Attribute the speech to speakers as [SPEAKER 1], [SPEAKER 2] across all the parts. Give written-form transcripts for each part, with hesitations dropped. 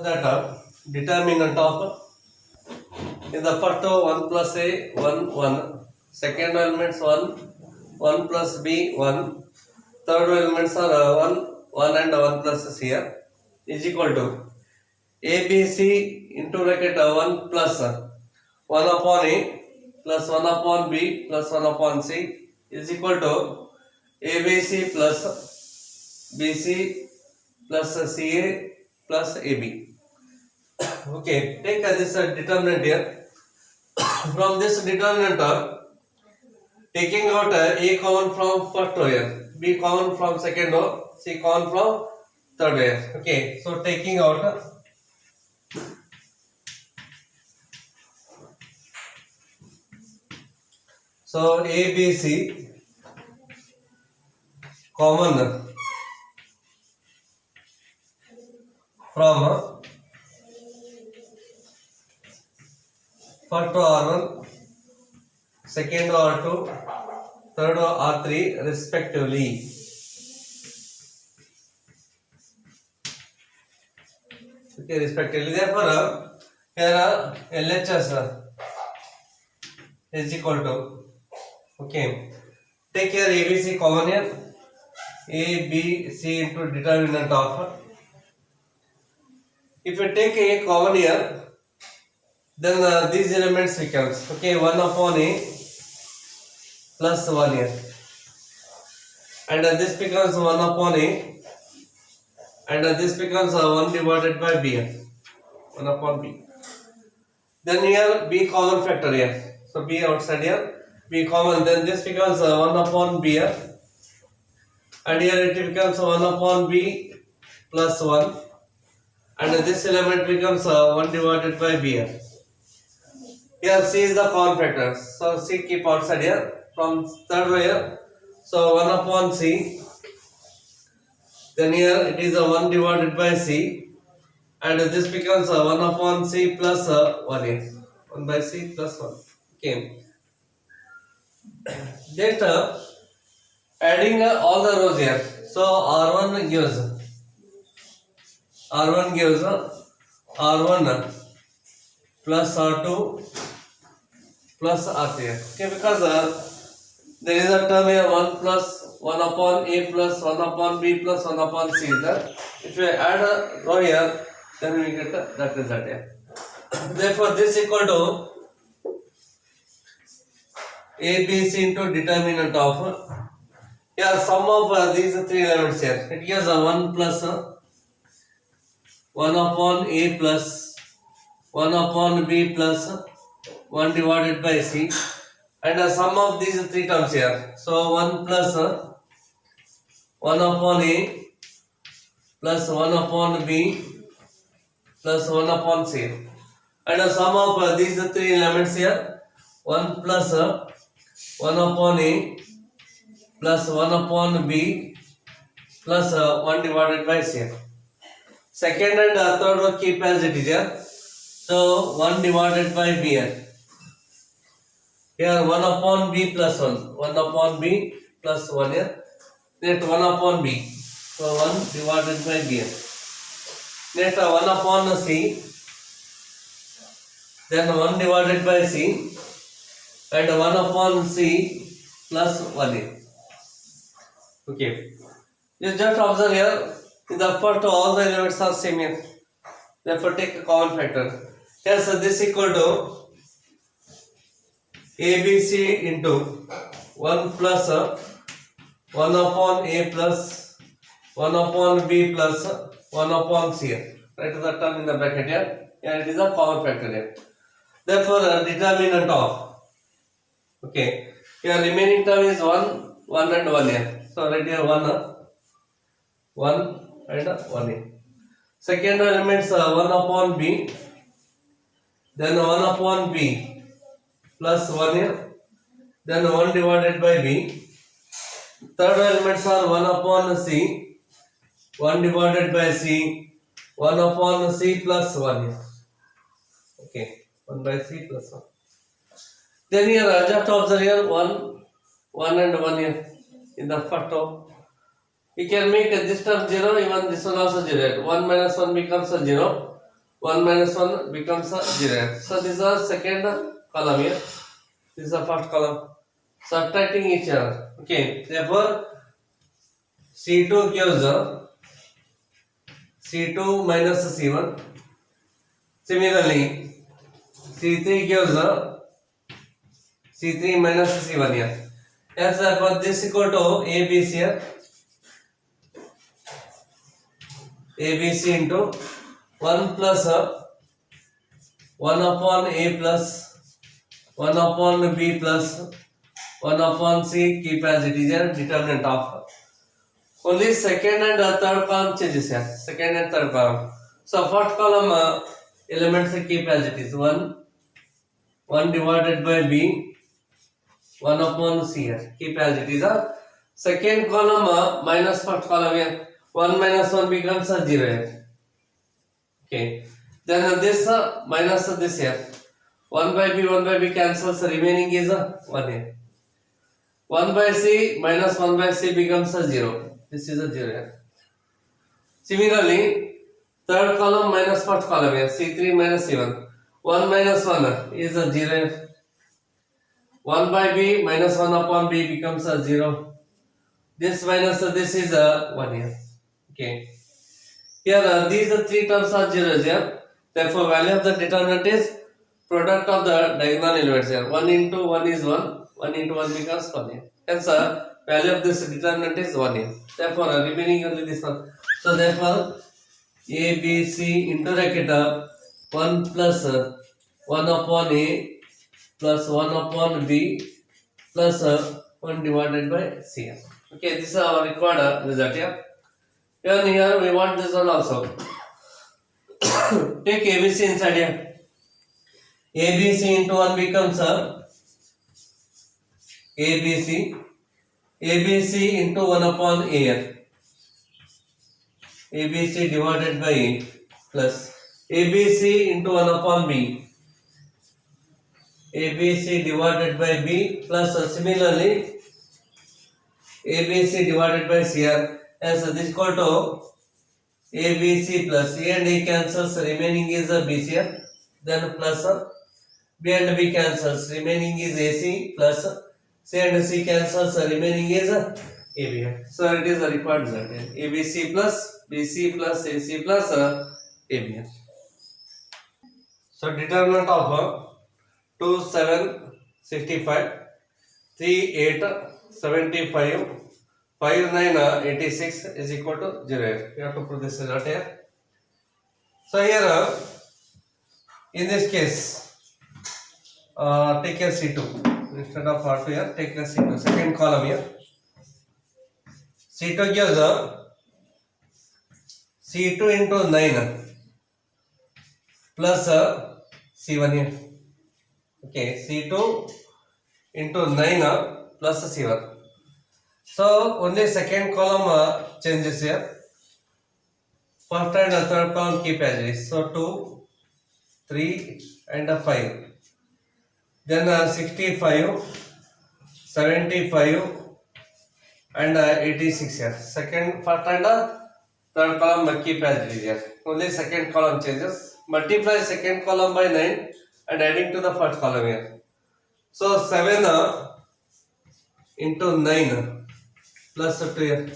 [SPEAKER 1] that determinant of in the first 1 plus a 1 1, second elements 1 1 plus b 1, third elements are 1 1 and 1 plus c here is equal to abc into bracket 1 plus 1 upon a plus 1 upon b plus 1 upon c is equal to abc plus bc plus ca plus ab. Okay, take this determinant here. From this determinant, taking out a common from first row here, b common from second row, c common from third row here. Okay, so taking out so a b c common from first row R1, second row R2, third row R3 respectively. Okay, respectively. Therefore, here LHS is equal to, okay, take here ABC common here, A, B, C into determinant of. If you take a common here, then these elements becomes, okay, 1 upon a plus 1 here, and this becomes 1 upon a, and this becomes 1 divided by b here, 1 upon b. Then here b common factor here, so b outside here, b common, then this becomes 1 upon b here, and here it becomes 1 upon b plus 1, and this element becomes 1 divided by b here. Here c is the common factor, so c keep outside here from third row here, so 1 upon c, then here it is a 1 divided by c, and this becomes 1 upon c plus 1 here, 1 by c plus 1. Okay, then adding all the rows here, so r1 gives r1 plus r2 plus r3. Okay, because there is a term here 1 plus 1 upon a plus 1 upon b plus 1 upon c is there. If you add a row here, then we get that result here. Therefore, this equal to a b c into determinant of here sum of these three elements here. It gives 1 plus 1 upon a plus 1 upon b plus 1 divided by c, and the sum of these three terms here. So 1 plus 1 upon a plus 1 upon b plus 1 upon c, and the sum of these three elements here, 1 plus 1 upon a plus 1 upon b plus 1 divided by c. Second and third row keep as it is here. So 1 divided by b here. Here 1 upon b plus 1. 1 upon b plus 1 here. Next 1 upon b. So 1 divided by b here. Next 1 upon c. Then 1 divided by c. And 1 upon c plus 1 here. Okay. You just observe here. In the first all the elements are same here. Therefore take a common factor. Yes, so this equal to ABC into 1 plus 1 upon A plus 1 upon B plus 1 upon C. Write the term in the bracket here. And it is a common factor here. Therefore, determinant of. Okay. Here remaining term is 1, 1 and 1 here. So write here 1 and 1 here. Second elements 1 upon B, then 1 upon B plus 1 here, then 1 divided by B. Third elements are 1 upon C, 1 divided by C, 1 upon C plus 1 here. Okay, 1 by C plus 1. Then here just observe here 1 and 1 here in the first row. We can make this term 0, even this one also 0. 1 minus 1 becomes a 0. 1 minus 1 becomes a 0. So this is the second column here. This is the first column. Subtracting each other. Okay. Therefore, C2 gives C2 minus C1. Similarly, C3 gives C3 minus C1 here. Yes, therefore this is equal to ABC here. ABC into 1 plus 1 upon A plus 1 upon B plus 1 upon C, keep as it is here, determinant of. Only second and third column changes here. Second and third column. So first column elements keep as it is. 1 divided by B, 1 upon C here. Keep as it is. Second column minus first column here. 1 minus 1 becomes a 0 here. Okay. Then this minus this here. 1 by B cancels. Remaining is 1 here. 1 by C minus 1 by C becomes a 0. This is a 0 here. Similarly, third column minus first column here. C3 minus C1. 1 minus 1 is a 0 here. 1 by B minus 1 upon B becomes a 0. This minus this is a 1 here. Okay. Here these three terms are zeros here. Therefore, value of the determinant is product of the diagonal elements here. 1 into 1 is 1. 1 into 1 becomes 1 here. Hence, value of this determinant is 1 here. Therefore, remaining only this one. So, therefore, A, B, C into bracket 1 plus 1 upon A plus 1 upon B plus 1 divided by C. Okay, this is our required result here. Here we want this one also. Take ABC inside here. ABC into 1 becomes ABC. ABC into 1 upon A here. ABC divided by A plus ABC into 1 upon B. ABC divided by B plus similarly ABC divided by C here. As this is equal to ABC plus A and A cancels, remaining is BC here. Then plus B and B cancels, remaining is AC plus C and C cancels, remaining is AB here. So it is the required result here. ABC plus BC plus AC plus AB here. So determinant of 2, 7, 65, 3, 8, 75, 5, 9, 86 is equal to 0. You have to put this result here. So here, in this case, take a C2. Instead of R2 here, take a C2. Second column here. C2 gives C2 into 9 plus C1 here. Okay, C2 into 9 plus C1. So only second column changes here. First and third column keep as it is. So 2, 3 and 5. Then 65, 75 and 86 here. Second, first and third column keep as it is here. Only second column changes. Multiply second column by 9 and adding to the first column here. So 7 into 9 plus 2 here.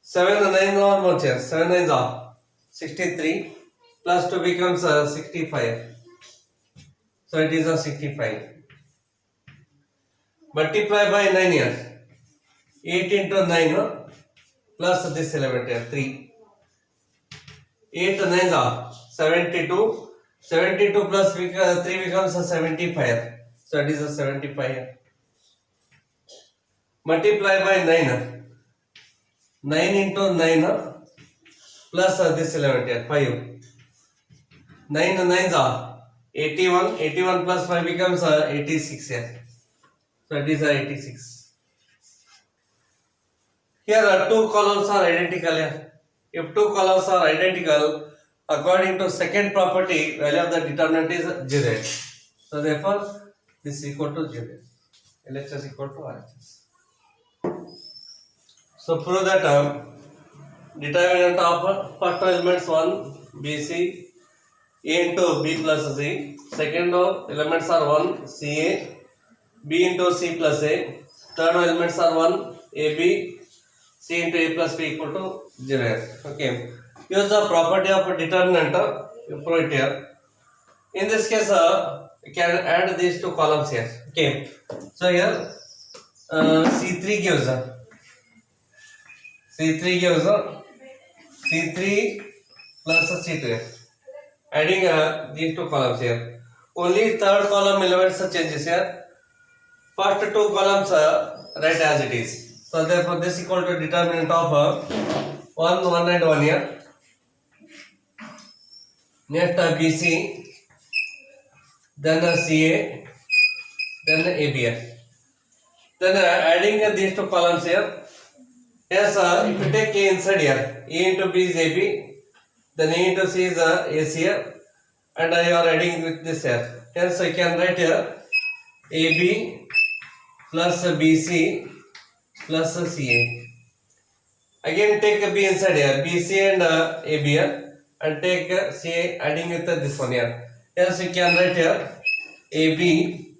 [SPEAKER 1] 7 and 9 are more here. 7 9 are 63 plus 2 becomes 65. So it is a 65. Multiply by 9 here. 8 into 9 plus this element here 3. 8 9 are 72. 72 plus 3 becomes 75. So it is a 75 here. Multiply by 9. 9 into 9 plus this element here 5. 9 9s are 81. 81 plus 5 becomes 86 here. So it is 86. Here two columns are identical here. If two columns are identical, according to second property, value of the determinant is 0. So therefore, this is equal to 0. LHS equal to RHS. So prove that determinant of first elements 1, BC, A into B plus C. Second elements are 1 CA, B into C plus A. Third elements are 1 AB, C into A plus B equal to 0. Okay. Use the property of determinant. You prove it here. In this case, you can add these two columns here. Okay. So here C3 gives C3 plus C2. Adding these two columns here. Only third column elements changes here. First two columns write as it is. So therefore this equal to determinant of 1, 1 and 1 here. Next BC, then CA, then AB. Then adding these two columns here. Yes, if you take A inside here, A into B is AB, then A into C is AC here, and you are adding with this here. Hence I can write here AB plus BC plus CA. Again take B inside here, BC and AB here, and take CA adding with this one here. Hence you can write here AB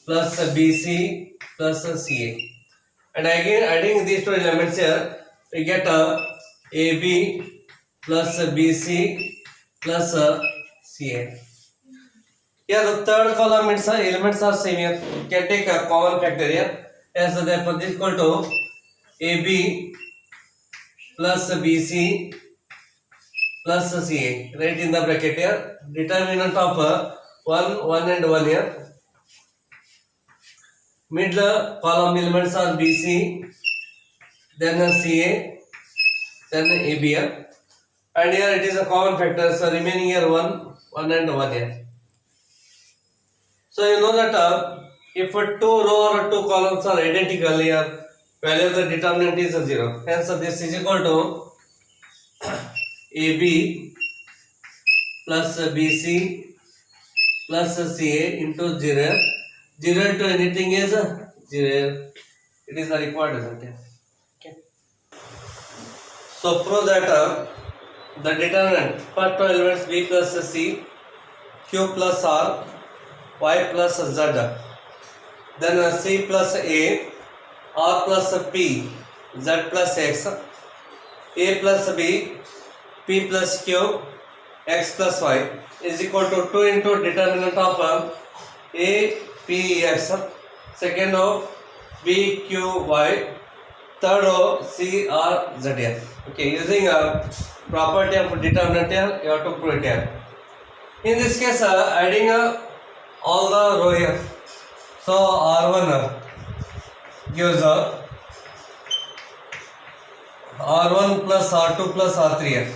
[SPEAKER 1] plus BC plus CA. And again adding these two elements here, we get AB plus BC plus CA. Here the third column elements are same here. You can take a common factor here. Yes, so therefore this equal to AB plus BC plus CA. Write in the bracket here. Determinant of 1, 1 and 1 here. Middle column elements are BC, then CA, then AB here. And here it is a common factor, so remaining here 1, 1 and 1 here. So you know that if 2 row or 2 columns are identical here, value of the determinant is 0. Hence this is equal to AB plus BC plus CA into 0. 0 into anything is 0. It is a required result. Okay. So prove that the determinant first two elements B plus C, Q plus R, Y plus Z, then C plus A, R plus P, Z plus X, A plus B, P plus Q, X plus Y is equal to 2 into determinant of A, P, X, second row B, Q, Y, third row C, R, Z here. Okay, using a property of determinant here, you have to prove it here. In this case, adding all the row here. So R1 gives R1 plus R2 plus R3 here.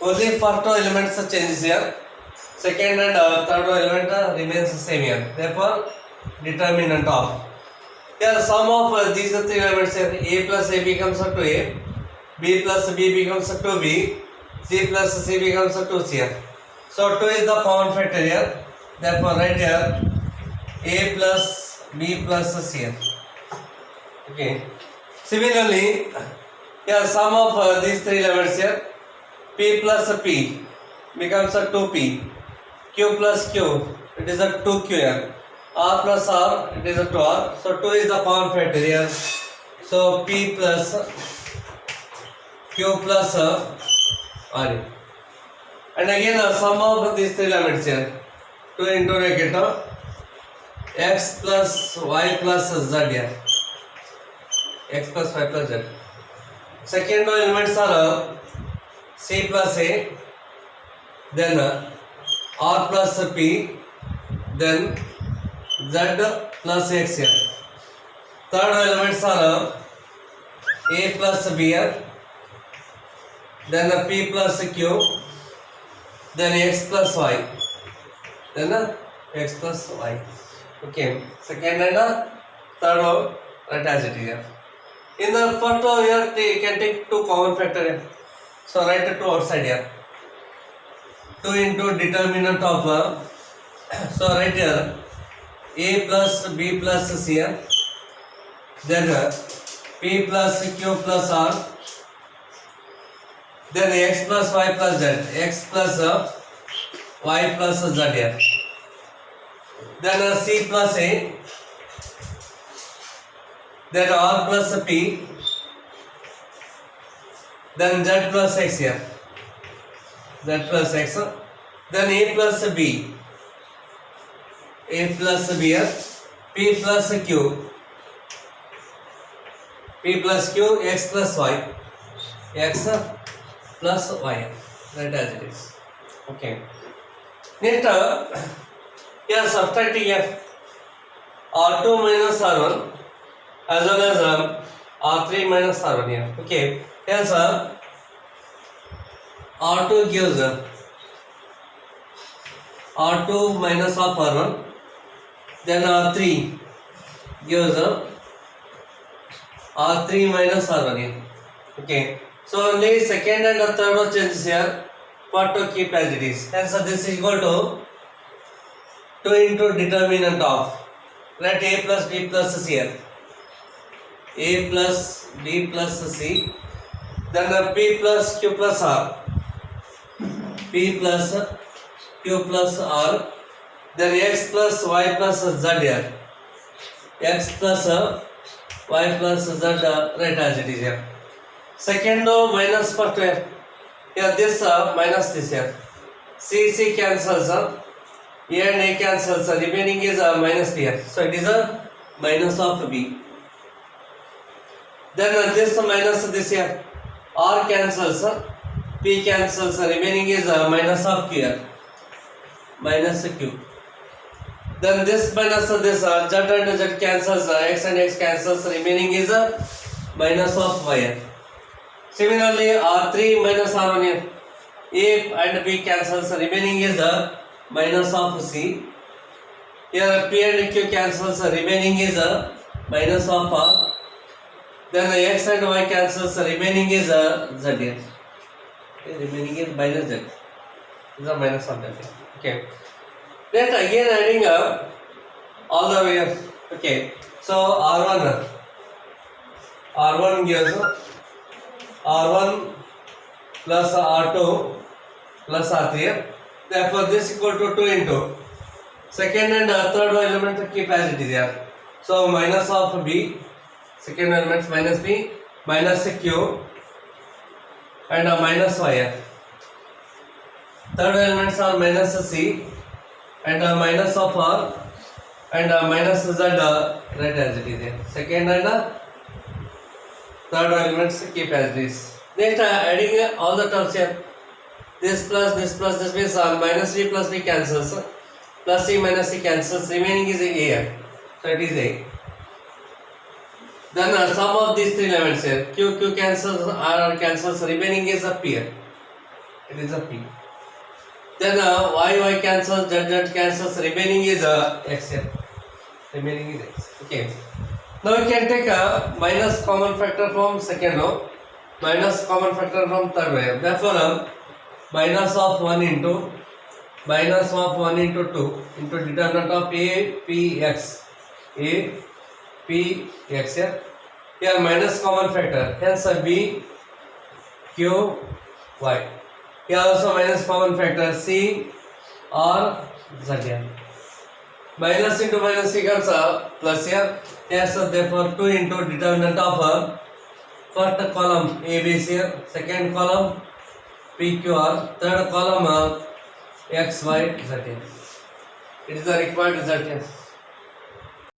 [SPEAKER 1] Only first row elements changes here. Second and third row element remains same here. Therefore, determinant of. Here, sum of these three elements here. A plus A becomes to A. B plus B becomes to B. C plus C becomes to C here. So 2 is the common factor here. Therefore, write here A plus B plus C here. Okay. Similarly, here sum of these three elements here. P plus P becomes a 2P. Q plus Q, it is a 2Q here. R plus R, it is a 2R. So 2 is the common factor here. So P plus Q plus R. And again sum of these three elements here. 2 into bracket X plus Y plus Z here. X plus Y plus Z. Second row elements are C plus A, then R plus P, then Z plus X here. Third row elements are A plus B here, then P plus Q, then X plus Y, then X plus Y. Okay, second and third row write as it is here. In the first row here you can take two common factor here. So write 2 outside here. 2 into determinant of so write here A plus B plus C here. Then P plus Q plus R, then x plus y plus z, x plus y plus z here, then c plus a, then r plus p, then z plus x here, z plus x, then a plus b, a plus b here, p plus q, p plus q, x plus y, x plus y, right as it is. Okay. Next, here subtracting here r2 minus r1 as well as r3 minus r1 here. Okay. Here r2 gives r2 minus of r1, then r3 gives r3 minus r1 here. Okay. So only second and the third row changes here, but to keep as it is. Hence this is equal to 2 into determinant of, let a plus b plus c here, a plus b plus c, then p plus q plus r, p plus q plus r, then x plus y plus z here, x plus y plus z, right as it is here. Second row minus first here, here this minus this here, c cancels, a and a cancels, remaining is minus b here, so it is a minus of b. Then this minus this here, r cancels, p cancels, remaining is minus of q here, minus q. Then this minus this, z and z cancels, x and x cancels, remaining is minus of y here. Similarly, r3 minus r1 here, a and b cancels, remaining is minus of c. Here p and q cancels, remaining is minus of r. Then x and y cancels, remaining is z here. Remaining is minus z. This is a minus of that. Okay. Then again adding up all the way up. Okay. So r1 gives r1 plus r2 plus r3. Therefore this equal to 2 into second and third row element keep as it is here. So minus of b, second element minus b, minus q and minus y here. Third elements are minus c and minus of r and minus z, right as it is here. Second and third elements keep as this. Next adding all the terms here. This plus this means minus b plus b cancels, plus c minus c cancels, remaining is a here. So it is a. Then sum of these three elements here, q cancels, r cancels, remaining is a p here. It is a p. Then y cancels, z cancels, remaining is x here. Remaining is x. Okay. Now we can take a minus common factor from second row, minus common factor from third row. Therefore, minus of 1 into 2 into determinant of a p x here. Here minus common factor. Hence b q y. Here also minus common factor c r z here. Minus into minus equals plus here. Yes, so therefore 2 into determinant of first column ABC here, second column PQR, third column XY Z here. It is the required result here.